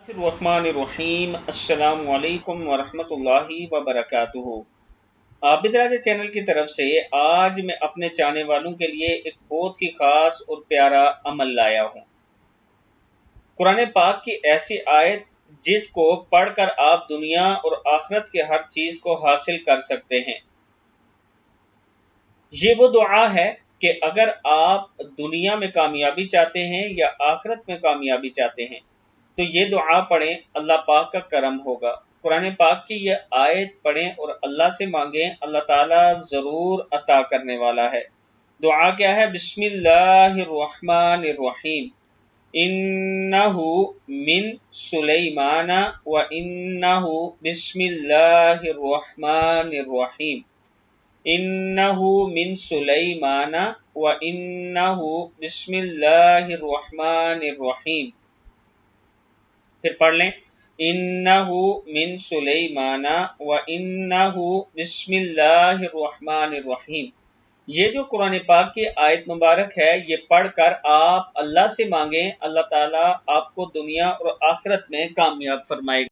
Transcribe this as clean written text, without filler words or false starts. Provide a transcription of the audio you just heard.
Bismillahirrahmanirrahim. अस्सलामु अलैकुम वरहमतुल्लाहि वबरकातुहू। आबिद राजा चैनल की तरफ से आज मैं अपने चाहने वालों के लिए एक बहुत ही खास और प्यारा अमल लाया हूँ। कुरान पाक की ऐसी आयत जिसको पढ़कर आप दुनिया और आखिरत के हर चीज को हासिल कर सकते हैं। ये वो दुआ है कि अगर आप दुनिया में कामयाबी चाहते हैं या आखिरत में कामयाबी चाहते हैं तो ये दुआ पढ़ें, अल्लाह पाक का करम होगा। कुरान पाक की ये आयत पढ़ें और अल्लाह से मांगें, अल्लाह ताला ज़रूर अता करने वाला है। दुआ क्या है? बिस्मिल्लाहिर्रहमानिर्रहीम। इन्नहु मिन सुलैमाना व इन्नहु बिस्मिल्लाहिर्रहमानिर्रहीम। इन्नहु मिन सुलैमाना व इन्नहु बिस्मिल्लाहिर्रहमानिर्रहीम। फिर पढ़ लें, इन्नहु मिन सुलैमाना व इन्नहु बिस्मिल्लाहिर्रहमानिर्रहीम। ये जो कुरान पाक की आयत मुबारक है, ये पढ़कर आप अल्लाह से मांगें, अल्लाह ताला आपको दुनिया और आखिरत में कामयाब फरमाएगा।